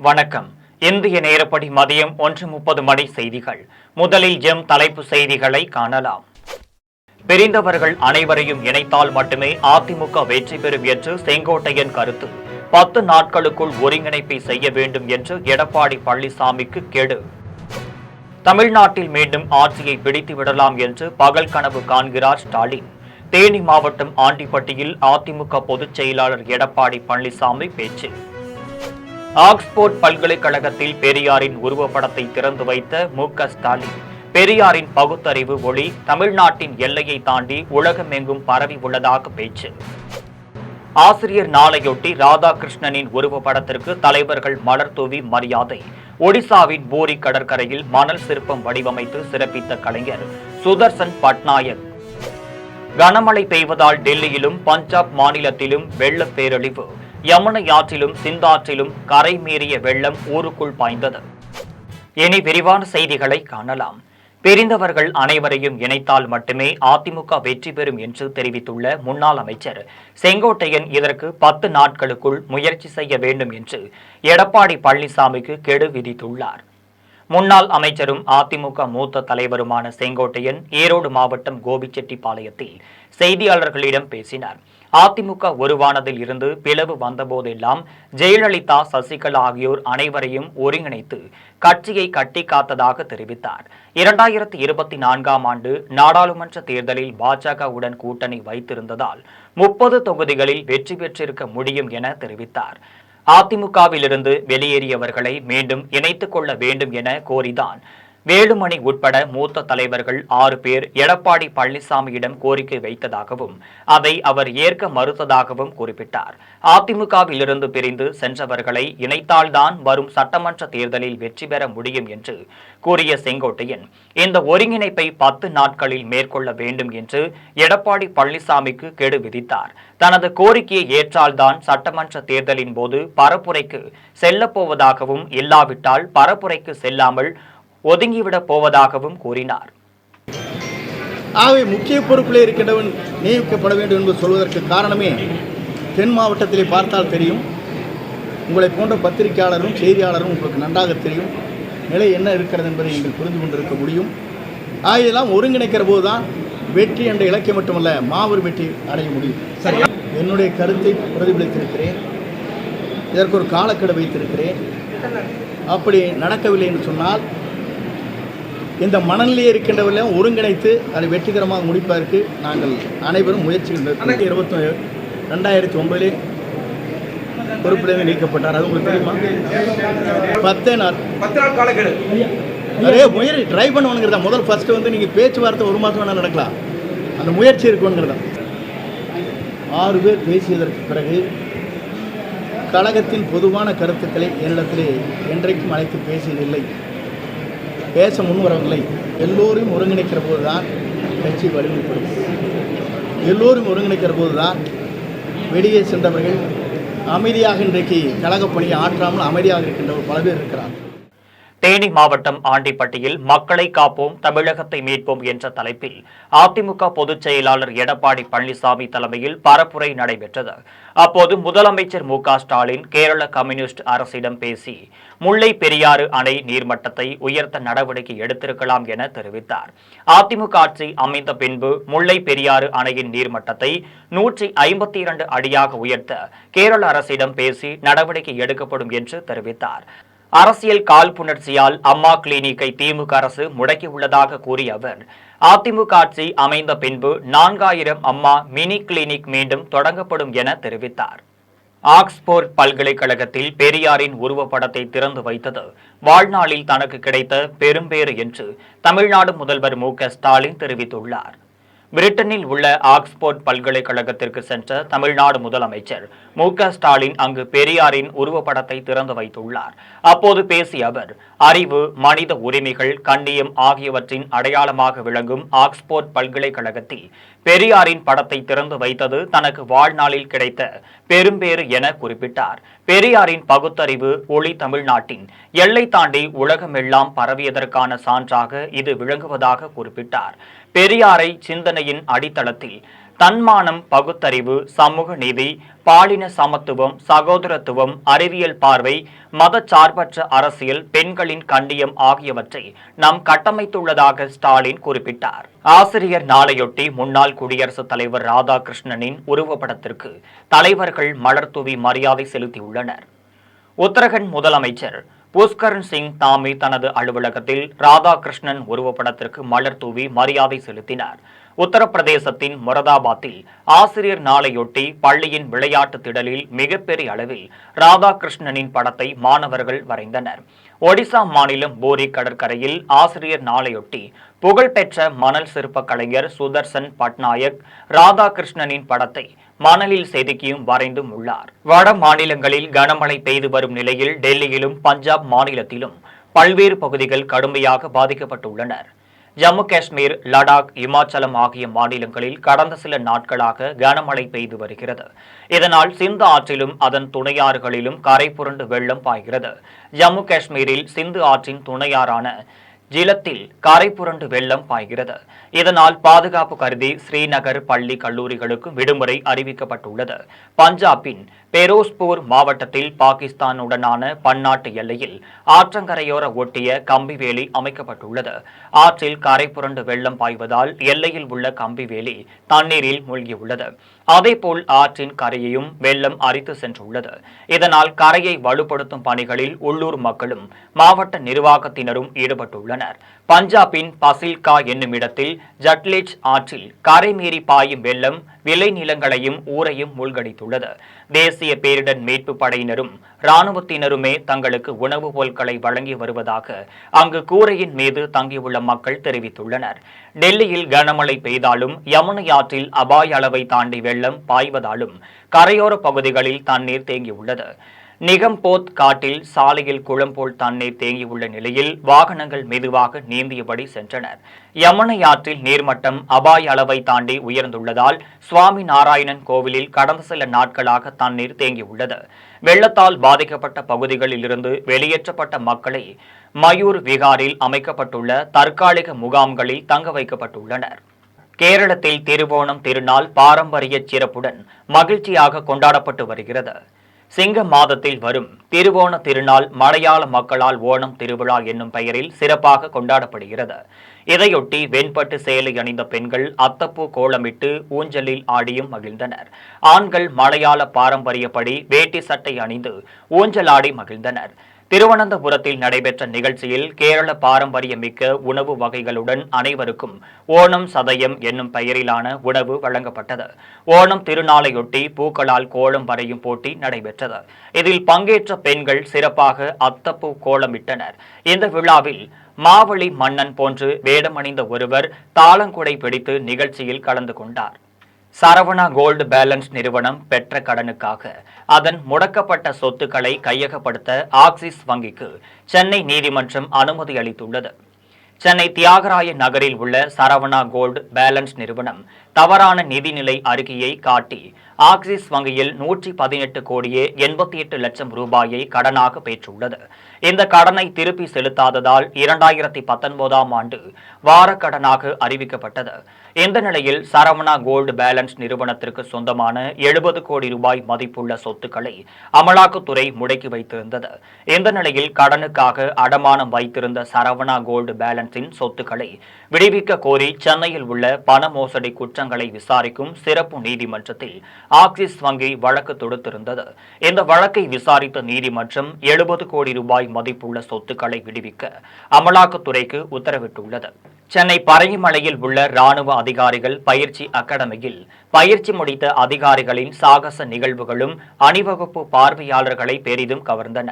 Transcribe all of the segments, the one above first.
வணக்கம். இந்திய நேரப்படி மதியம் 1:30 மணி செய்திகள். முதலில் ஜெம் தலைப்பு செய்திகளை காணலாம். பிரிந்தவர்கள் அனைவரையும் இணைத்தால் மட்டுமே அதிமுக வெற்றி பெறும் என்று செங்கோட்டையன் கருத்து. 10 நாட்களுக்குள் ஒருங்கிணைப்பை செய்ய வேண்டும் என்று எடப்பாடி பழனிசாமிக்கு கெடு. தமிழ்நாட்டில் மீண்டும் ஆட்சியை பிடித்து விடலாம் என்று பகல் கனவு காண்கிறார் ஸ்டாலின். தேனி மாவட்டம் ஆண்டிப்பட்டியில் அதிமுக பொதுச் செயலாளர் எடப்பாடி பழனிசாமி பேச்சு. ஆக்ஸ்போர்ட் பல்கலைக்கழகத்தில் பெரியாரின் உருவப்படத்தை திறந்து வைத்த மு.க. ஸ்டாலின். பெரியாரின் பகுத்தறிவு ஒளி தமிழ்நாட்டின் எல்லையை தாண்டி உலகமெங்கும் பரவி உள்ளதாக பேச்சு. ஆசிரியர் நாளையொட்டி ராதாகிருஷ்ணனின் உருவப்படத்திற்கு தலைவர்கள் மலர் தூவி மரியாதை. ஒடிசாவின் பூரி கடற்கரையில் மணல் சிற்பம் வடிவமைத்து சிறப்பித்த கலைஞர் சுதர்சன் பட்நாயக். கனமழை பெய்வதால் டெல்லியிலும் பஞ்சாப் மாநிலத்திலும் வெள்ள பேரழிவு. யமுனை ஆற்றிலும் சிந்தாற்றிலும் கரை மீறிய வெள்ளம் ஊருக்குள் பாய்ந்தது. இனி விரிவான செய்திகளை காணலாம். பிரிந்தவர்கள் அனைவரையும் இணைத்தால் மட்டுமே அதிமுக வெற்றி பெறும் என்று தெரிவித்துள்ள முன்னாள் அமைச்சர் செங்கோட்டையன் இதற்கு 10 நாட்களுக்குள் முயற்சி செய்ய வேண்டும் என்று எடப்பாடி பழனிசாமிக்கு கெடு விதித்துள்ளார். முன்னாள் அமைச்சரும் அதிமுக மூத்த தலைவருமான செங்கோட்டையன் ஈரோடு மாவட்டம் கோபிச்செட்டிப்பாளையத்தில் செய்தியாளர்களிடம் பேசினார். அதிமுக உருவானதில் இருந்து பிளவு வந்தபோதெல்லாம் ஜெயலலிதா, சசிகலா ஆகியோர் அனைவரையும் ஒருங்கிணைத்து கட்சியை கட்டி காத்ததாக தெரிவித்தார். 2024ஆம் ஆண்டு நாடாளுமன்ற தேர்தலில் பாஜகவுடன் கூட்டணி வைத்திருந்ததால் 30 தொகுதிகளில் வெற்றி பெற்றிருக்க முடியும் என தெரிவித்தார். அதிமுகவிலிருந்து வெளியேறியவர்களை மீண்டும் இணைத்துக் கொள்ள வேண்டும் என கோரிதான் வேலுமணி உட்பட மூத்த தலைவர்கள் 6 பேர் எடப்பாடி பழனிசாமியிடம் கோரிக்கை வைத்ததாகவும் அதை அவர் ஏற்க மறுத்ததாகவும் குறிப்பிட்டார். அதிமுகவிலிருந்து பிரிந்து சென்றவர்களை இணைத்தால்தான் வரும் சட்டமன்ற தேர்தலில் வெற்றி பெற முடியும் என்று கூறிய செங்கோட்டையன் இந்த ஒருங்கிணைப்பை 10 நாட்களில் மேற்கொள்ள வேண்டும் என்று எடப்பாடி பழனிசாமிக்கு கெடு விதித்தார். தனது கோரிக்கையை ஏற்றால்தான் சட்டமன்ற தேர்தலின் போது பரப்புரைக்கு செல்லப்போவதாகவும் இல்லாவிட்டால் பரப்புரைக்கு செல்லாமல் ஒதுங்கிவிடப் போவதாகவும் கூறினார். ஆகவே முக்கிய பொறுப்பிலே இருக்கின்றவன் நியமிக்கப்பட வேண்டும் என்று சொல்வதற்கு காரணமே தென் மாவட்டத்திலே பார்த்தால் தெரியும். உங்களை போன்ற பத்திரிகையாளரும் செய்தியாளரும் உங்களுக்கு நன்றாக தெரியும் நிலை என்ன இருக்கிறது என்பதை நீங்கள் புரிந்து கொண்டிருக்க முடியும். ஆகையெல்லாம் ஒருங்கிணைக்கிற போது தான் வெற்றி என்ற இலக்கை மட்டுமல்ல மாபெரும் வெற்றி அடைய முடியும். என்னுடைய கருத்தை பிரதிபலித்திருக்கிறேன். இதற்கு ஒரு காலக்கெடு வைத்திருக்கிறேன். அப்படி நடக்கவில்லை என்று சொன்னால் இந்த மணலிலே இருக்கின்றவர்களையும் ஒருங்கிணைத்து அதை வெற்றிகரமாக முடிப்பதற்கு நாங்கள் அனைவரும் முயற்சிகள் மேற்கொண்டு 2009 பொறுப்பிலிருந்து நீக்கப்பட்டார். அது உங்களுக்கு தெரியுமா? 10 நாள் காலக்கெடு நிறைய முயற்சி ட்ரை பண்ணுவானுங்கிறதா. ஃபர்ஸ்ட் நீங்கள் பேச்சுவார்த்தை 1 மாதம் வேணால் நடக்கலாம். அந்த முயற்சி இருக்குங்கிறதா. 6 பேர் பேசியதற்கு பிறகு கழகத்தின் பொதுவான கருத்துக்களை என்னிடத்திலே என்றைக்கும் அழைத்து பேசியதில்லை, பேச முன்வரவில்லை. எல்லோரும் ஒருங்கிணைக்கிற போது தான் கட்சி வலிமைப்படும். எல்லோரும் ஒருங்கிணைக்கிற போது தான் வெளியே சென்றவர்கள் அமைதியாக இன்றைக்கு கழகப் பணியை ஆற்றாமல் அமைதியாக இருக்கின்றவர் பல பேர் இருக்கிறார்கள். தேனி மாவட்டம் ஆண்டிப்பட்டியில் மக்களை காப்போம் தமிழகத்தை மீட்போம் என்ற தலைப்பில் அதிமுக பொதுச் செயலாளர் எடப்பாடி பழனிசாமி தலைமையில் பரப்புரை நடைபெற்றது. அப்போது முதலமைச்சர் மு.க. ஸ்டாலின் கேரள கம்யூனிஸ்ட் அரசிடம் பேசி முல்லை பெரியாறு அணை நீர்மட்டத்தை உயர்த்த நடவடிக்கை எடுத்திருக்கலாம் என தெரிவித்தார். அதிமுக ஆட்சி அமைந்த பின்பு முல்லை பெரியாறு அணையின் நீர்மட்டத்தை 152 அடியாக உயர்த்த கேரள அரசிடம் பேசி நடவடிக்கை எடுக்கப்படும் என்று தெரிவித்தார். அரசியல் காழ்ப்புணர்ச்சியால் அம்மா கிளினிக்கை திமுக அரசு முடக்கியுள்ளதாக கூறிய அவர் அதிமுக ஆட்சி அமைந்த பின்பு 4000 அம்மா மினி கிளினிக் மீண்டும் தொடங்கப்படும் என தெரிவித்தார். ஆக்ஸ்போர்ட் பல்கலைக்கழகத்தில் பெரியாரின் உருவப்படத்தை திறந்து வைத்தது வாழ்நாளில் தனக்கு கிடைத்த பெரும்பேறு என்று தமிழ்நாடு முதல்வர் மு.க. ஸ்டாலின் தெரிவித்துள்ளார். பிரிட்டனில் உள்ள ஆக்ஸ்போர்ட் பல்கலைக்கழகத்திற்கு சென்ற தமிழ்நாடு முதலமைச்சர் மு.க. ஸ்டாலின் அங்கு பெரியாரின் உருவப்படத்தை திறந்து வைத்துள்ளார். அப்போது பேசிய அவர் அறிவு, மனித உரிமைகள், கண்ணியம் ஆகியவற்றின் அடையாளமாக விளங்கும் ஆக்ஸ்போர்ட் பல்கலைக்கழகத்தில் பெரியாரின் படத்தை திறந்து வைத்தது தனக்கு வாழ்நாளில் கிடைத்த பெரும்பேறு என குறிப்பிட்டார். பெரியாரின் பகுத்தறிவு ஒளி தமிழ்நாட்டின் எல்லை தாண்டி உலகமெல்லாம் பரவியதற்கான சான்றாக இது விளங்குவதாக குறிப்பிட்டார். பெரியாரை சிந்தனையின் அடித்தளத்தில் தன்மானம், பகுத்தறிவு, சமூக நீதி, பாலின சமத்துவம், சகோதரத்துவம், அறிவியல் பார்வை, மதச்சார்பற்ற அரசியல், பெண்களின் கண்ணியம் ஆகியவற்றை நாம் கட்டமைத்துள்ளதாக ஸ்டாலின் குறிப்பிட்டார். ஆசிரியர் நாளையொட்டி முன்னாள் குடியரசுத் தலைவர் ராதாகிருஷ்ணனின் உருவப்படத்திற்கு தலைவர்கள் மலர் தூவி மரியாதை செலுத்தியுள்ளனர். உத்தரகண்ட் முதலமைச்சர் புஷ்கரன் சிங் தாமி தனது அலுவலகத்தில் ராதாகிருஷ்ணன் உருவப்படத்திற்கு மலர் தூவி மரியாதை செலுத்தினார். உத்தரப்பிரதேசத்தின் மொரதாபாத்தில் ஆசிரியர் நாளையொட்டி பள்ளியின் விளையாட்டு திடலில் மிகப்பெரிய அளவில் ராதாகிருஷ்ணனின் படத்தை மாணவர்கள் வரைந்தனர். ஒடிசா மாநிலம் போரி கடற்கரையில் ஆசிரியர் நாளையொட்டி புகழ்பெற்ற மணல் சிற்ப கலைஞர் சுதர்சன் பட்நாயக் ராதாகிருஷ்ணனின் படத்தை மணலில் செதுக்கியும் வரைந்தும் உள்ளார். வட மாநிலங்களில் கனமழை பெய்து வரும் நிலையில் டெல்லியிலும் பஞ்சாப் மாநிலத்திலும் பல்வேறு பகுதிகள் கடுமையாக பாதிக்கப்பட்டுள்ளனர். ஜம்மு காஷ்மீர், லடாக், இமாச்சலம் ஆகிய மாநிலங்களில் கடந்த சில நாட்களாக கனமழை பெய்து வருகிறது. இதனால் சிந்து ஆற்றிலும் அதன் துணையாறுகளிலும் கரை புரண்டு வெள்ளம் பாய்கிறது. ஜம்மு காஷ்மீரில் சிந்து ஆற்றின் துணையாறான ஜிலத்தில் கரை புரண்டு வெள்ளம் பாய்கிறது. இதனால் பாதுகாப்பு கருதி ஸ்ரீநகர் பள்ளி கல்லூரிகளுக்கு விடுமுறை அறிவிக்கப்பட்டுள்ளது. பஞ்சாபின் பெரோஸ்பூர் மாவட்டத்தில் பாகிஸ்தானுடனான பன்னாட்டு எல்லையில் ஆற்றங்கரையோர ஒட்டிய கம்பிவேலி அமைக்கப்பட்டுள்ளது. ஆற்றில் கரை புரண்டு வெள்ளம் பாய்வதால் எல்லையில் உள்ள கம்பிவேலி தண்ணீரில் மூழ்கியுள்ளது. அதேபோல் ஆற்றின் கரையையும் வெள்ளம் அரித்து சென்றுள்ளது. இதனால் கரையை வலுப்படுத்தும் பணிகளில் உள்ளூர் மக்களும் மாவட்ட நிர்வாகத்தினரும் ஈடுபட்டுள்ளனர். பஞ்சாபின் பசில்கா என்னும் இடத்தில் ஜட்லேஜ் ஆற்றில் கரை மீறி பாயும் வெள்ளம் விளைநிலங்களையும் ஊரையும் மூழ்கடித்துள்ளது. தேசிய பேரிடர் மீட்பு படையினரும் இராணுவத்தினருமே தங்களுக்கு உணவுப் பொருட்களை வழங்கி வருவதாக அங்கு கூரையின் மீது தங்கியுள்ள மக்கள் தெரிவித்துள்ளனர். டெல்லியில் கனமழை பெய்தாலும் யமுனை ஆற்றில் அபாய அளவை தாண்டி வெள்ளம் பாய்வதாலும் கரையோர பகுதிகளில் தண்ணீர் தேங்கியுள்ளது. நிகம்போத் காட்டில் சாலையில் குளம் போல் தண்ணீர் தேங்கியுள்ள நிலையில் வாகனங்கள் மெதுவாக நீந்தியபடி சென்றனர். யமுனை ஆற்றில் நீர்மட்டம் அபாய அளவை தாண்டி உயர்ந்துள்ளதால் சுவாமி நாராயணன் கோவிலில் கடந்த சில நாட்களாக தண்ணீர் தேங்கியுள்ளது. வெள்ளத்தால் பாதிக்கப்பட்ட பகுதிகளில் இருந்து வெளியேற்றப்பட்ட மக்களை மயூர் விகாரில் அமைக்கப்பட்டுள்ள தற்காலிக முகாம்களில் தங்க வைக்கப்பட்டுள்ளனர். கேரளத்தில் திருவோணம் திருநாள் பாரம்பரிய சிறப்புடன் மகிழ்ச்சியாக கொண்டாடப்பட்டு வருகிறது. சிங்க மாதத்தில் வரும் திருவோண திருநாள் மலையாள மக்களால் ஓணம் திருவிழா என்னும் பெயரில் சிறப்பாக கொண்டாடப்படுகிறது. இதையொட்டி வெண்பட்டு சேலை அணிந்த பெண்கள் அத்தப்பூ கோலமிட்டு ஊஞ்சலில் ஆடியும் மகிழ்ந்தனர். ஆண்கள் மலையாள பாரம்பரியப்படி வேட்டி சட்டை அணிந்து ஊஞ்சலாடி மகிழ்ந்தனர். திருவனந்தபுரத்தில் நடைபெற்ற நிகழ்ச்சியில் கேரள பாரம்பரியமிக்க உணவு வகைகளுடன் அனைவருக்கும் ஓணம் சதயம் என்னும் பெயரிலான உணவு வழங்கப்பட்டது. ஓணம் திருநாளையொட்டி பூக்களால் கோலம் வரையும் போட்டி நடைபெற்றது. இதில் பங்கேற்ற பெண்கள் சிறப்பாக அத்தப்பூ கோலமிட்டனர். இந்த விழாவில் மாவழி மன்னன் போன்று வேடமணிந்த ஒருவர் தாளங்குடை பிடித்து நிகழ்ச்சியில் கலந்து கொண்டார். சரவணா கோல்டு பேலன்ஸ் நிறுவனம் பெற்ற கடனுக்காக அதன் முடக்கப்பட்ட சொத்துக்களை கையகப்படுத்த ஆக்சிஸ் வங்கிக்கு சென்னை நீதிமன்றம் அனுமதி அளித்துள்ளது. சென்னை தியாகராய நகரில் உள்ள சரவணா கோல்டு பேலன்ஸ் நிறுவனம் தவறான நிதிநிலை அறிக்கையை காட்டி ஆக்சிஸ் வங்கியில் 118 கோடியே 88 லட்சம் ரூபாயை கடனாக பெற்றுள்ளது. இந்த கடனை திருப்பி செலுத்தாததால் 2019ஆம் ஆண்டு வாரக்கடனாக அறிவிக்கப்பட்டது. இந்த நிலையில் சரவணா கோல்டு பேலன்ஸ் நிறுவனத்திற்கு சொந்தமான 70 கோடி ரூபாய் மதிப்புள்ள சொத்துக்களை அமலாக்கத்துறை முடக்கி வைத்திருந்தது. இந்த நிலையில் கடனுக்காக அடமானம் வைத்திருந்த சரவணா கோல்டு பேலன்ஸின் சொத்துக்களை விடுவிக்க கோரி சென்னையில் உள்ள பண மோசடி குற்றங்களை விசாரிக்கும் சிறப்பு நீதிமன்றத்தில் ஆக்சிஸ் வங்கி வழக்கு தொடுத்திருந்தது. இந்த வழக்கை விசாரித்த நீதிமன்றம் 70 கோடி ரூபாய் மதிப்புள்ள சொத்துக்களை விடுவிக்க அமலாக்கத்துறைக்கு உத்தரவிட்டுள்ளது. சென்னை பரங்கிமலையில் உள்ள ராணுவ அதிகாரிகள் பயிற்சி அகாடமியில் பயிற்சி முடித்த அதிகாரிகளின் சாகச நிகழ்வுகளும் அணிவகுப்பு பார்வையாளர்களை பெரிதும் கவர்ந்தன.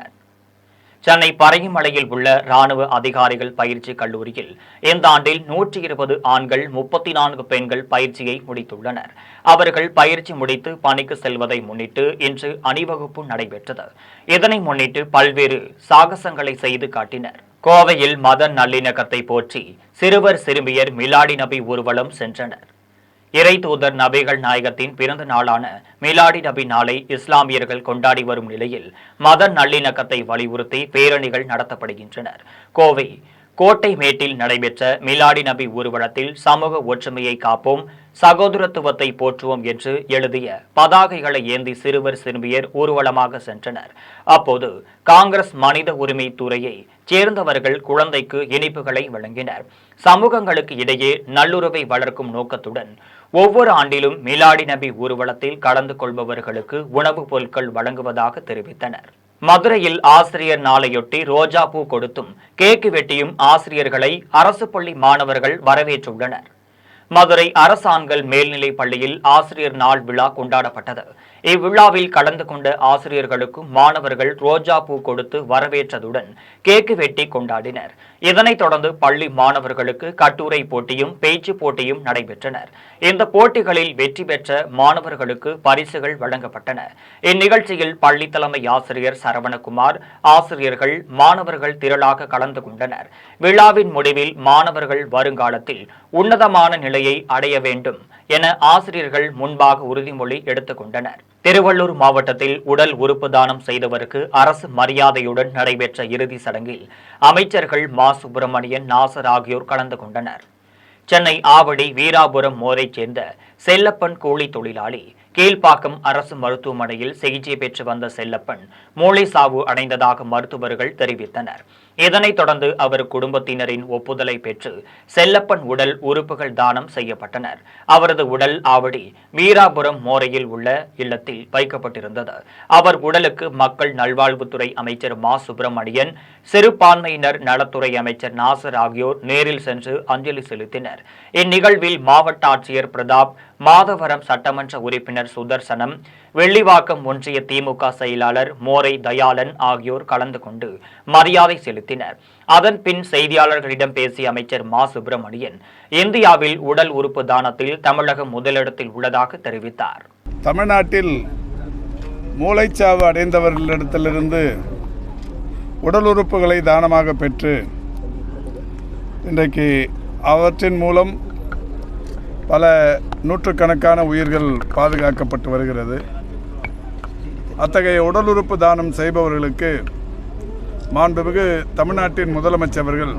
சென்னை பரங்கிமலையில் உள்ள ராணுவ அதிகாரிகள் பயிற்சி கல்லூரியில் இந்த ஆண்டில் 120 ஆண்கள் 34 பெண்கள் பயிற்சியை முடித்துள்ளனர். அவர்கள் பயிற்சி முடித்து பணிக்கு செல்வதை முன்னிட்டு இன்று அணிவகுப்பு நடைபெற்றது. இதனை முன்னிட்டு பல்வேறு சாகசங்களை செய்து காட்டினர். கோவையில் மத நல்லிணக்கத்தை போற்றி சிறுவர் சிறுமியர் மிலாடி நபி ஊர்வலம் சென்றனர். இறை தூதர் நபிகள் நாயகத்தின் பிறந்த நாளான மிலாடி நபி நாளை இஸ்லாமியர்கள் கொண்டாடி வரும் நிலையில் மத நல்லிணக்கத்தை வலியுறுத்தி பேரணிகள் நடத்தப்படுகின்றனர். கோவை கோட்டைமேட்டில் நடைபெற்ற மிலாடி நபி ஊர்வலத்தில் சமூக ஒற்றுமையை காப்போம், சகோதரத்துவத்தை போற்றுவோம் என்று எழுதிய பதாகைகளை ஏந்தி சிறுவர் சிறுமியர் ஊர்வலமாக சென்றனர். அப்போது காங்கிரஸ் மனித உரிமை துறையை சேர்ந்தவர்கள் குழந்தைக்கு இனிப்புகளை வழங்கினர். சமூகங்களுக்கு இடையே நல்லுறவை வளர்க்கும் நோக்கத்துடன் ஒவ்வொரு ஆண்டிலும் மிலாடி நபி ஊர்வலத்தில் கலந்து கொள்பவர்களுக்கு உணவுப் பொருட்கள் வழங்குவதாக தெரிவித்தனர். மதுரையில் ஆசிரியர் நாளையொட்டி ரோஜா பூ கொடுத்தும் கேக்கு வெட்டியும் ஆசிரியர்களை அரசு பள்ளி மாணவர்கள் வரவேற்றுள்ளனர். மதுரை அரசு ஆண்கள் மேல்நிலைப் பள்ளியில் ஆசிரியர் நாள் விழா கொண்டாடப்பட்டது. இவ்விழாவில் கலந்து கொண்ட ஆசிரியர்களுக்கும் மாணவர்கள் ரோஜா பூ கொடுத்து வரவேற்றதுடன் கேக்கு வெட்டி கொண்டாடினர். இதனைத் தொடர்ந்து பள்ளி மாணவர்களுக்கு கட்டுரை போட்டியும் பேச்சு போட்டியும் நடைபெற்றனர். இந்த போட்டிகளில் வெற்றி பெற்ற மாணவர்களுக்கு பரிசுகள் வழங்கப்பட்டன. இந்நிகழ்ச்சியில் பள்ளி தலைமை ஆசிரியர் சரவணகுமார், ஆசிரியர்கள், மாணவர்கள் திரளாக கலந்து கொண்டனர். விழாவின் முடிவில் மாணவர்கள் வருங்காலத்தில் உன்னதமான நிலையை அடைய வேண்டும் என ஆசிரியர்கள் முன்பாக உறுதிமொழி எடுத்துக் கொண்டனர். திருவள்ளூர் மாவட்டத்தில் உடல் உறுப்பு தானம் செய்தவருக்கு அரசு மரியாதையுடன் நடைபெற்ற இறுதி சடங்கில் அமைச்சர்கள் மா சுப்பிரமணியன், நாசர் ஆகியோர் கலந்து கொண்டனர். சென்னை ஆவடி வீராபுரம் மோரைச் சேர்ந்த செல்லப்பன் கூலி தொழிலாளி கீழ்ப்பாக்கம் அரசு மருத்துவமனையில் சிகிச்சை பெற்று வந்த செல்லப்பன் மூளை சாவு அடைந்ததாக மருத்துவர்கள் தெரிவித்தனர். இதனைத் தொடர்ந்து அவர் குடும்பத்தினரின் ஒப்புதலை பெற்று செல்லப்பன் உடல் உறுப்புகள் தானம் செய்யப்பட்டனர். அவரது உடல் ஆவடி வீராபுரம் மோரையில் உள்ள இல்லத்தில் வைக்கப்பட்டிருந்தது. அவர் உடலுக்கு மக்கள் நல்வாழ்வுத்துறை அமைச்சர் மா சுப்பிரமணியன், சிறுபான்மையினர் நலத்துறை அமைச்சர் நாசர் ஆகியோர் நேரில் சென்று அஞ்சலி செலுத்தினர். இந்நிகழ்வில் மாவட்ட ஆட்சியர் பிரதாப், மாதவரம் சட்டமன்ற உறுப்பினர் சுதர்சனம், வெள்ளிவாக்கம் ஒன்றிய திமுக செயலாளர் மோரை தயாளன் ஆகியோர் கலந்து கொண்டு மரியாதை செலுத்தினர். அதன் பின் செய்தியாளர்களிடம் பேசிய அமைச்சர் மா சுப்பிரமணியன், இந்தியாவில் உடல் உறுப்பு தானத்தில் தமிழகம் முதலிடத்தில் உள்ளதாக தெரிவித்தார். தமிழ்நாட்டில் மூளைச்சாவு அடைந்தவர்களிடத்திலிருந்து உடல் உறுப்புகளை தானமாக பெற்று இன்றைக்கு அவற்றின் மூலம் பல நூற்றுக்கணக்கான உயிர்கள் பாதுகாக்கப்பட்டு வருகிறது. அத்தகைய உடல் உறுப்பு தானம் செய்பவர்களுக்கு மாண்புமிகு தமிழ்நாட்டின் முதலமைச்சர்கள்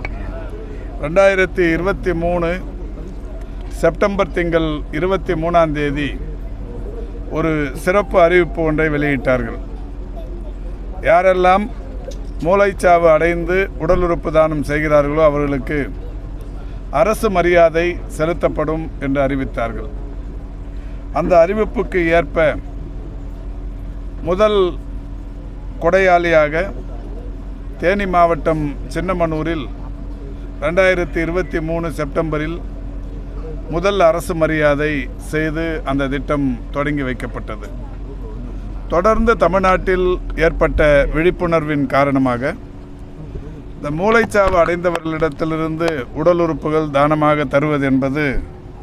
2023 செப்டம்பர் திங்கள் 23ஆம் தேதி ஒரு சிறப்பு அறிவிப்பு ஒன்றை வெளியிட்டார்கள். யாரெல்லாம் மூளைச்சாவு அடைந்து உடல் உறுப்பு தானம் செய்கிறார்களோ அவர்களுக்கு அரசு மரியாதை செலுத்தப்படும் என்று அறிவித்தார்கள். அந்த அறிவிப்புக்கு ஏற்ப முதல் கொடையாளியாக தேனி மாவட்டம் சின்னமனூரில் 2023 செப்டம்பரில் முதல் அரசு மரியாதை செய்து அந்த திட்டம் தொடங்கி வைக்கப்பட்டது. தொடர்ந்து தமிழ்நாட்டில் ஏற்பட்ட விழிப்புணர்வின் காரணமாக இந்த மூளைச்சாவு அடைந்தவர்களிடத்திலிருந்து உடல் உறுப்புகள் தானமாக தருவது என்பது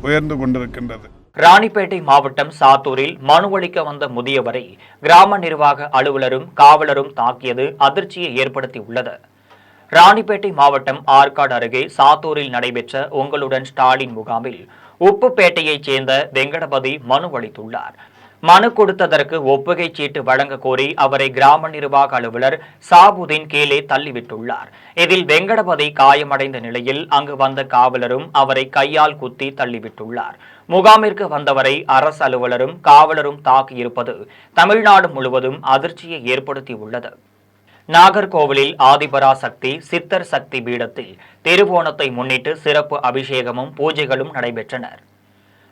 உயர்ந்து கொண்டிருக்கின்றது. ராணிப்பேட்டை மாவட்டம் சாத்தூரில் மனு அளிக்க வந்த முதியவரை கிராம நிர்வாக அலுவலரும் காவலரும் தாக்கியது அதிர்ச்சியை ஏற்படுத்தியுள்ளது. ராணிப்பேட்டை மாவட்டம் ஆற்காடு அருகே சாத்தூரில் நடைபெற்ற உங்களுடன் ஸ்டாலின் முகாமில் உப்புப்பேட்டையைச் சேர்ந்த வெங்கடபதி மனு அளித்துள்ளார். மனு கொடுத்ததற்கு ஒப்புகை சீட்டு வழங்க கோரி அவரை கிராம நிர்வாக அலுவலர் சாபுதீன் கீழே தள்ளிவிட்டுள்ளார். இதில் வெங்கடபதி காயமடைந்த நிலையில் அங்கு வந்த காவலரும் அவரை கையால் குத்தி தள்ளிவிட்டுள்ளார். முகாமிற்கு வந்தவரை அரசு அலுவலரும் காவலரும் தாக்கியிருப்பது தமிழ்நாடு முழுவதும் அதிர்ச்சியை ஏற்படுத்தியுள்ளது. நாகர்கோவிலில் ஆதிபராசக்தி சித்தர் சக்தி பீடத்தில் திருவோணத்தை முன்னிட்டு சிறப்பு அபிஷேகமும் பூஜைகளும் நடைபெற்றனர்.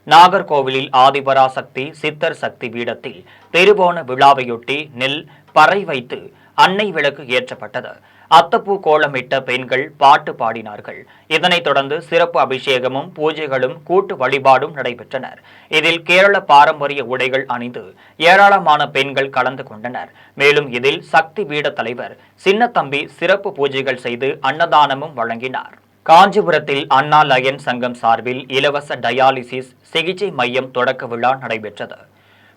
நாகர்கோவிலில் ஆதிபராசக்தி சித்தர் சக்தி பீடத்தில் திருவோண விழாவையொட்டி நெல் பறை வைத்து அன்னை விளக்கு ஏற்றப்பட்டது. அத்தப்பூ கோலமிட்ட பெண்கள் பாட்டு பாடினார்கள். இதனைத் தொடர்ந்து சிறப்பு அபிஷேகமும் பூஜைகளும் கூட்டு வழிபாடும் நடைபெற்றனர். இதில் கேரள பாரம்பரிய உடைகள் அணிந்து ஏராளமான பெண்கள் கலந்து கொண்டனர். மேலும் இதில் சக்தி பீட தலைவர் சின்னத்தம்பி சிறப்பு பூஜைகள் செய்து அன்னதானமும் வழங்கினார். காஞ்சிபுரத்தில் அண்ணா லயன்ஸ் சங்கம் சார்பில் இலவச டயாலிசிஸ் சிகிச்சை மையம் தொடக்க விழா நடைபெற்றது.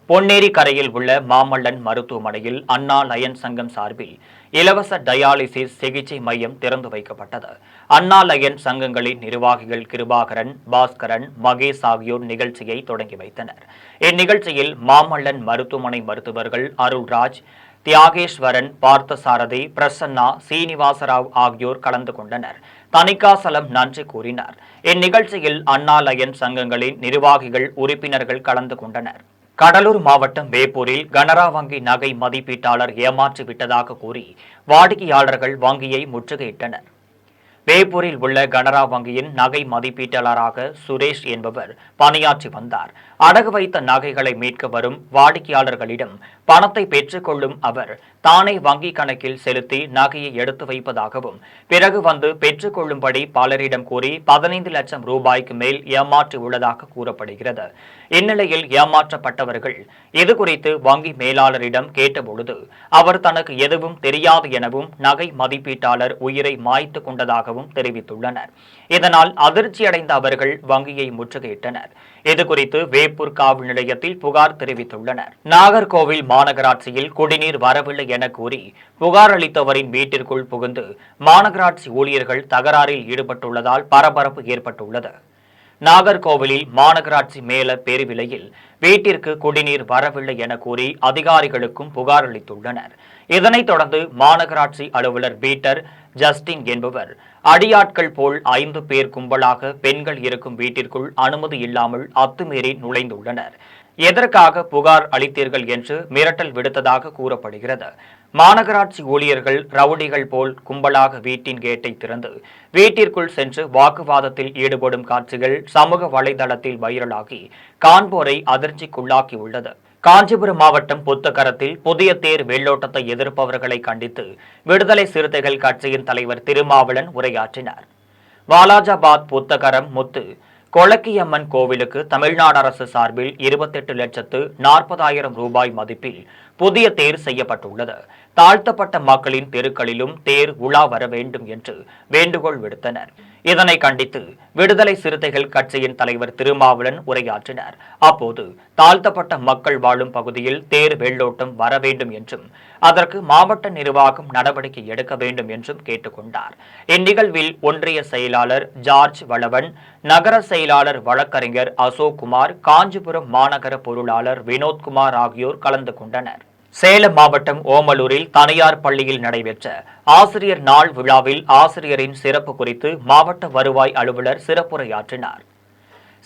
பொன்னேரி கரையில் உள்ள மாமல்லன் மருத்துவமனையில் அண்ணா லயன்ஸ் சங்கம் சார்பில் இலவச டயாலிசிஸ் சிகிச்சை மையம் திறந்து வைக்கப்பட்டது. அண்ணா லயன்ஸ் சங்கங்களின் நிர்வாகிகள் கிருபாகரன், பாஸ்கரன், மகேஷ் ஆகியோர் நிகழ்ச்சியை தொடங்கி வைத்தனர். இந்நிகழ்ச்சியில் மாமல்லன் மருத்துவமனை மருத்துவர்கள் அருள்ராஜ், தியாகேஸ்வரன், பார்த்தசாரதி, பிரசன்னா, சீனிவாசராவ் ஆகியோர் கலந்து கொண்டனர். தணிகாசலம் நன்றி கூறினார். இந்நிகழ்ச்சியில் அண்ணா லயன்ஸ் சங்கங்களின் நிர்வாகிகள், உறுப்பினர்கள் கலந்து கொண்டனர். கடலூர் மாவட்டம் வேப்பூரில் கனரா வங்கி நகை மதிப்பீட்டாளர் ஏமாற்றி விட்டதாக கூறி வாடிக்கையாளர்கள் வங்கியை முற்றுகையிட்டனர். வேப்பூரில் உள்ள கனரா வங்கியின் நகை மதிப்பீட்டாளராக சுரேஷ் என்பவர் பணியாற்றி வந்தார். அடகு வைத்த நகைகளை மீட்க வரும் வாடிக்கையாளர்களிடம் பணத்தை பெற்றுக்கொள்ளும் அவர் தானே வங்கி கணக்கில் செலுத்தி நகையை எடுத்து வைப்பதாகவும் பிறகு வந்து பெற்றுக்கொள்ளும்படி பலரிடம் கூறி 15 லட்சம் ரூபாய்க்கு மேல் ஏமாற்றி உள்ளதாக கூறப்படுகிறது. இந்நிலையில் ஏமாற்றப்பட்டவர்கள் இதுகுறித்து வங்கி மேலாளரிடம் கேட்டபொழுது அவர் தனக்கு எதுவும் தெரியாது எனவும் நகை மதிப்பீட்டாளர் உயிரை மாய்த்து கொண்டதாகவும் தெரிவித்துள்ளனர். இதனால் அதிர்ச்சியடைந்த அவர்கள் வங்கியை முற்றுகையிட்டனர். இதுகுறித்து வேப்பூர் காவல் நிலையத்தில் புகார் தெரிவித்துள்ளனர். நாகர்கோவில் மாநகராட்சியில் குடிநீர் வரவில்லை என கூறி புகார் அளித்தவரின் வீட்டிற்குள் புகுந்து மாநகராட்சி ஊழியர்கள் தகராறில் ஈடுபட்டுள்ளதால் பரபரப்பு ஏற்பட்டுள்ளது. நாகர்கோவிலில் மாநகராட்சி மேல பேருவிலையில் வீட்டிற்கு குடிநீர் வரவில்லை என கூறி அதிகாரிகளுக்கும் புகார் அளித்துள்ளனர். இதனைத் தொடர்ந்து மாநகராட்சி அலுவலர் பீட்டர் ஜஸ்டின் என்பவர் அடியாட்கள் போல் 5 பேர் கும்பலாக பெண்கள் இருக்கும் வீட்டிற்குள் அனுமதி இல்லாமல் அத்துமீறி நுழைந்துள்ளனர். எதற்காக புகார் அளித்தீர்கள் என்று மிரட்டல் விடுத்ததாக கூறப்படுகிறது. மாநகராட்சி ஊழியர்கள் ரவுடிகள் போல் கும்பலாக வீட்டின் கேட்டை திறந்து வீட்டிற்குள் சென்று வாக்குவாதத்தில் ஈடுபடும் காட்சிகள் சமூக வலைதளத்தில் வைரலாகி காண்போரை அதிர்ச்சிக்குள்ளாக்கியுள்ளது. காஞ்சிபுரம் மாவட்டம் புத்தகரத்தில் புதிய தேர் வெள்ளோட்டத்தை எதிர்ப்பவர்களை கண்டித்து விடுதலை சிறுத்தைகள் கட்சியின் தலைவர் திருமாவளவன் உரையாற்றினார். வாலாஜாபாத் புத்தகரம் முத்து கொளக்கியம்மன் கோவிலுக்கு தமிழ்நாடு அரசு சார்பில் 28,40,000 ரூபாய் மதிப்பில் புதிய தேர் செய்யப்பட்டுள்ளது. தாழ்த்தப்பட்ட மக்களின் தெருக்களிலும் தேர் உலா வர வேண்டும் என்று வேண்டுகோள் விடுத்தனர். இதனை கண்டித்து விடுதலை சிறுத்தைகள் கட்சியின் தலைவர் திருமாவளவன் உரையாற்றினார். அப்போது தாழ்த்தப்பட்ட மக்கள் வாழும் பகுதியில் தேர் வெள்ளோட்டம் வர வேண்டும் என்றும் அதற்கு மாவட்ட நிர்வாகம் நடவடிக்கை எடுக்க வேண்டும் என்றும் கேட்டுக்கொண்டார். இந்நிகழ்வில் ஒன்றிய செயலாளர் ஜார்ஜ் வளவன், நகர செயலாளர் வழக்கறிஞர் அசோக்குமார், காஞ்சிபுரம் மாநகர பொருளாளர் வினோத்குமார் ஆகியோர் கலந்து கொண்டனர். சேலம் மாவட்டம் ஓமலூரில் தனியார் பள்ளியில் நடைபெற்ற ஆசிரியர் நாள் விழாவில் ஆசிரியரின் சிறப்பு குறித்து மாவட்ட வருவாய் அலுவலர் சிறப்புரையாற்றினார்.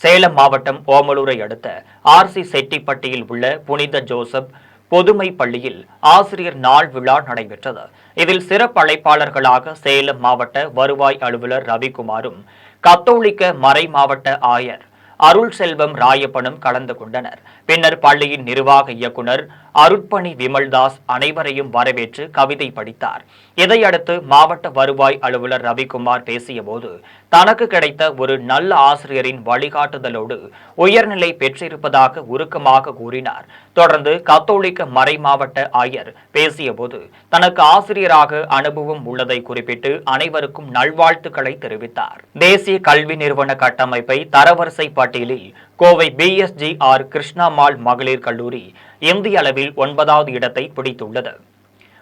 சேலம் மாவட்டம் ஓமலூரை அடுத்த ஆர்சி செட்டிப்பட்டியில் உள்ள புனித ஜோசப் பொதுமை பள்ளியில் ஆசிரியர் நாள் விழா நடைபெற்றது. இதில் சிறப்பு அழைப்பாளர்களாக சேலம் மாவட்ட வருவாய் அலுவலர் ரவிக்குமாரும் கத்தோலிக்க மறை மாவட்ட ஆயர் அருள் செல்வம் ராயப்பனும் கலந்து கொண்டனர். பின்னர் பள்ளியின் நிர்வாக இயக்குனர் அருட்பணி விமல்தாஸ் அனைவரையும் வரவேற்று கவிதை படித்தார். இதையடுத்து மாவட்ட வருவாய் அலுவலர் ரவிக்குமார் பேசியபோது தனக்கு கிடைத்த ஒரு நல்ல ஆசிரியரின் வழிகாட்டுதலோடு உயர்நிலை பெற்றிருப்பதாக உருக்கமாக கூறினார். தொடர்ந்து கத்தோலிக்க மறை மாவட்ட ஆயர் பேசியபோது தனக்கு ஆசிரியராக அனுபவம் உள்ளதை குறிப்பிட்டு அனைவருக்கும் நல்வாழ்த்துக்களை தெரிவித்தார். தேசிய கல்வி நிறுவன கட்டமைப்பை தரவரிசை பட்டியலில் கோவை BSGR கிருஷ்ணாமால் மகளிர் கல்லூரி இந்திய அளவில் 9வது இடத்தை பிடித்துள்ளது.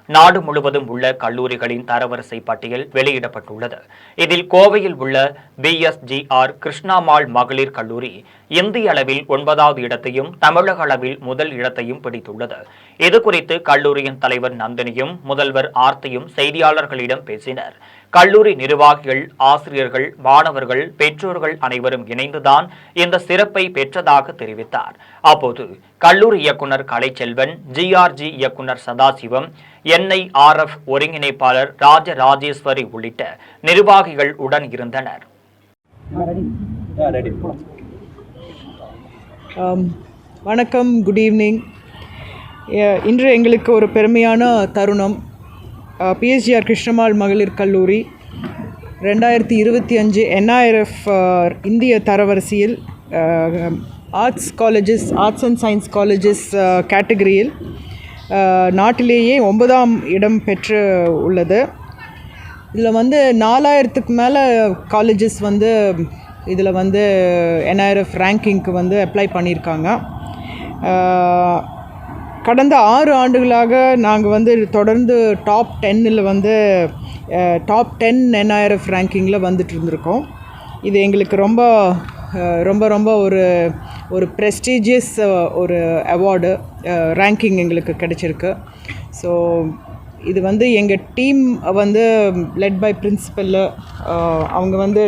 நாடு முழுவதும் உள்ள கல்லூரிகளின் தரவரிசை பட்டியல் வெளியிடப்பட்டுள்ளது. இதில் கோவையில் உள்ள BSGR கிருஷ்ணாமால் மகளிர் கல்லூரி இந்திய அளவில் 9வது இடத்தையும் தமிழக அளவில் முதல் இடத்தையும் பிடித்துள்ளது. இதுகுறித்து கல்லூரியின் தலைவர் நந்தினியும் முதல்வர் ஆர்த்தியும் செய்தியாளர்களிடம் பேசினர். கல்லூரி நிர்வாகிகள், ஆசிரியர்கள், மாணவர்கள், பெற்றோர்கள் அனைவரும் இணைந்துதான் இந்த சிறப்பை பெற்றதாக தெரிவித்தார். அப்போது கல்லூரி இயக்குனர் கலைச்செல்வன், GRG இயக்குனர் சதாசிவம், NIRF ஒருங்கிணைப்பாளர் ராஜராஜேஸ்வரி உள்ளிட்ட நிர்வாகிகள் உடன் இருந்தனர். வணக்கம், குட் ஈவினிங். இன்று எங்களுக்கு ஒரு பெருமையான தருணம். PSGR கிருஷ்ணமால் மகளிர் கல்லூரி 2025 NIRF இந்திய தரவரிசையில் ஆர்ட்ஸ் அண்ட் சயின்ஸ் காலேஜஸ் கேட்டகரியில் நாட்டிலேயே 9ஆம் இடம் பெற்று உள்ளது. இதில் 4000க்கு மேலே காலேஜஸ் இதில் NIRF ரேங்கிங்க்கு அப்ளை பண்ணியிருக்காங்க. கடந்த 6 ஆண்டுகளாக நாங்கள் தொடர்ந்து டாப் 10 டாப் 10 NIRF ரேங்கிங்கில் வந்துட்டு இருந்திருக்கோம். இது எங்களுக்கு ரொம்ப ரொம்ப ரொம்ப ஒரு ப்ரெஸ்டீஜியஸ் ஒரு அவார்டு ரேங்கிங் எங்களுக்கு கிடைச்சிருக்கு. ஸோ இது வந்து எங்கள் டீம் வந்து லெட் பை பிரின்சிபல், அவங்க வந்து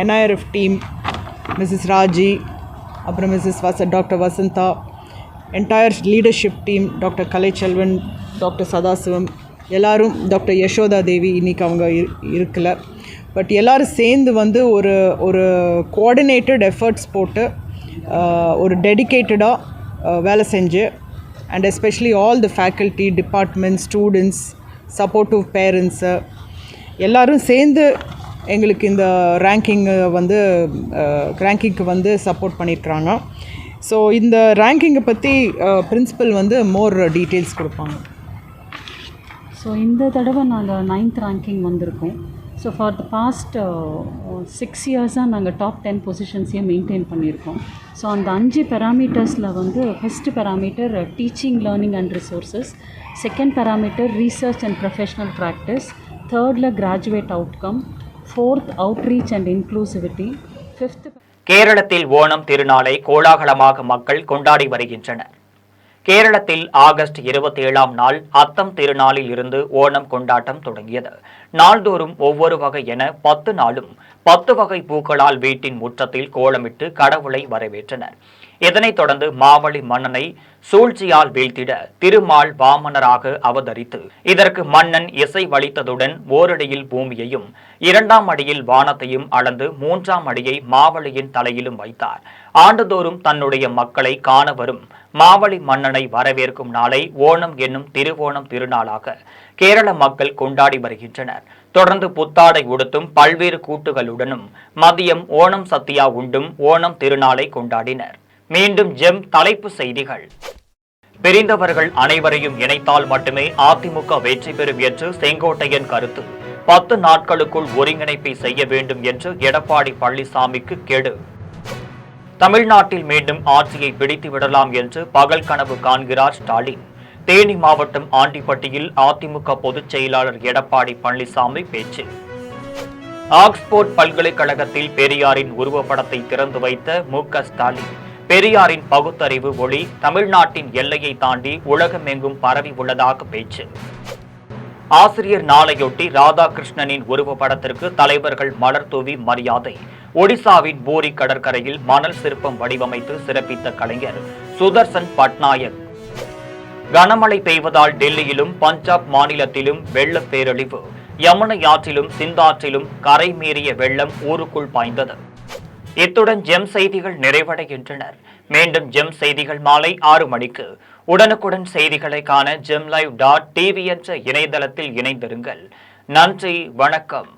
NIRF டீம், மிஸ்ஸஸ் ராஜி, அப்புறம் doctor Vasantha, entire leadership team, doctor Kalaiselvan, doctor Sadasivam, எல்லோரும், டாக்டர் யசோதா தேவி இன்றைக்கி அவங்க இருக்கல, பட் எல்லோரும் சேர்ந்து வந்து ஒரு கோஆர்டினேட்டட் எஃபர்ட்ஸ் போட்டு ஒரு டெடிக்கேட்டடாக வேலை செஞ்சு, and especially all the faculty, department, students, supportive parents எல்லோரும் சேர்ந்து எங்களுக்கு இந்த ரேங்கிங்க்கு வந்து சப்போர்ட் பண்ணியிருக்கிறாங்க. ஸோ இந்த ரேங்கிங்கை பற்றி பிரின்சிபல் வந்து மோர் டீட்டெயில்ஸ் கொடுப்பாங்க. ஸோ இந்த தடவை நாங்கள் 9th ரேங்கிங் வந்திருக்கோம். ஸோ ஃபார் த பாஸ்ட் 6 இயர்ஸாக நாங்கள் டாப் 10 பொசிஷன்ஸையும் மெயின்டைன் பண்ணியிருக்கோம். ஸோ அந்த 5 பேராமீட்டர்ஸில் வந்து first parameter teaching, learning and resources, second parameter research and professional practice, தேர்டில் graduate outcome, fourth outreach and inclusivity, fifth. கேரளத்தில் ஓணம் திருநாளை கோலாகலமாக மக்கள் கொண்டாடி வருகின்றனர். கேரளத்தில் ஆகஸ்ட் 27ஆம் நாள் அத்தம் திருநாளில் இருந்து ஓணம் கொண்டாட்டம் தொடங்கியது. நாள்தோறும் ஒவ்வொரு வகை என 10 நாளும் 10 வகை பூக்களால் வீட்டின் முற்றத்தில் கோலமிட்டு கடவுளை வரவேற்றனர். இதனைத் தொடர்ந்து மாவழி மன்னனை சூழ்ச்சியால் வீழ்த்திட திருமால் வாமனராக அவதரித்து இதற்கு மன்னன் இசை வளித்ததுடன் ஓரடியில் பூமியையும் 2ஆம் அடியில் வானத்தையும் அளந்து 3ஆம் அடியை மாவழியின் தலையிலும் வைத்தார். ஆண்டுதோறும் தன்னுடைய மக்களை காண வரும் மாவழி மன்னனை வரவேற்கும் நாளை ஓணம் என்னும் திருவோணம் திருநாளாக கேரள மக்கள் கொண்டாடி வருகின்றனர். தொடர்ந்து புத்தாடை உடுத்தும் பல்வேறு கூட்டுகளுடனும் மதியம் ஓணம் சத்தியா உண்டும் ஓணம் திருநாளை கொண்டாடினர். மீண்டும் ஜெம் தலைப்பு செய்திகள். பிரிந்தவர்கள் அனைவரையும் இணைத்தால் மட்டுமே அதிமுக வெற்றி பெறும் என்று செங்கோட்டையன் கருத்து. 10 நாட்களுக்குள் ஒருங்கிணைப்பை செய்ய வேண்டும் என்று எடப்பாடி பழனிசாமிக்கு கெடு. தமிழ்நாட்டில் மீண்டும் ஆட்சியை பிடித்து விடலாம் என்று பகல் கனவு காண்கிறார் ஸ்டாலின். தேனி மாவட்டம் ஆண்டிப்பட்டியில் அதிமுக பொதுச் செயலாளர் எடப்பாடி பழனிசாமி பேச்சு. ஆக்ஸ்போர்ட் பல்கலைக்கழகத்தில் பெரியாரின் உருவப்படத்தை திறந்து வைத்த மு.க. ஸ்டாலின். பெரியாரின் பகுத்தறிவு ஒளி தமிழ்நாட்டின் எல்லையை தாண்டி உலகமெங்கும் பரவி உள்ளதாக பேச்சு. ஆசிரியர் நாளையொட்டி ராதாகிருஷ்ணனின் உருவப்படத்திற்கு தலைவர்கள் மலர் தூவி மரியாதை. ஒடிசாவின் பூரி கடற்கரையில் மணல் சிற்பம் வடிவமைத்து சிறப்பித்த கலைஞர் சுதர்சன் பட்நாயக். கனமழை பெய்வதால் டெல்லியிலும் பஞ்சாப் மாநிலத்திலும் வெள்ள பேரழிவு. யமுனை ஆற்றிலும் சிந்தாற்றிலும் கரை மீறிய வெள்ளம் ஊருக்குள் பாய்ந்தது. இத்துடன் ஜெம் செய்திகள் நிறைவடைகின்றன. மீண்டும் ஜெம் செய்திகள் மாலை 6 மணிக்கு. உடனுக்குடன் செய்திகளை காண gemlive.tv என்ற இணையதளத்தில் இணைந்திருங்கள். நன்றி, வணக்கம்.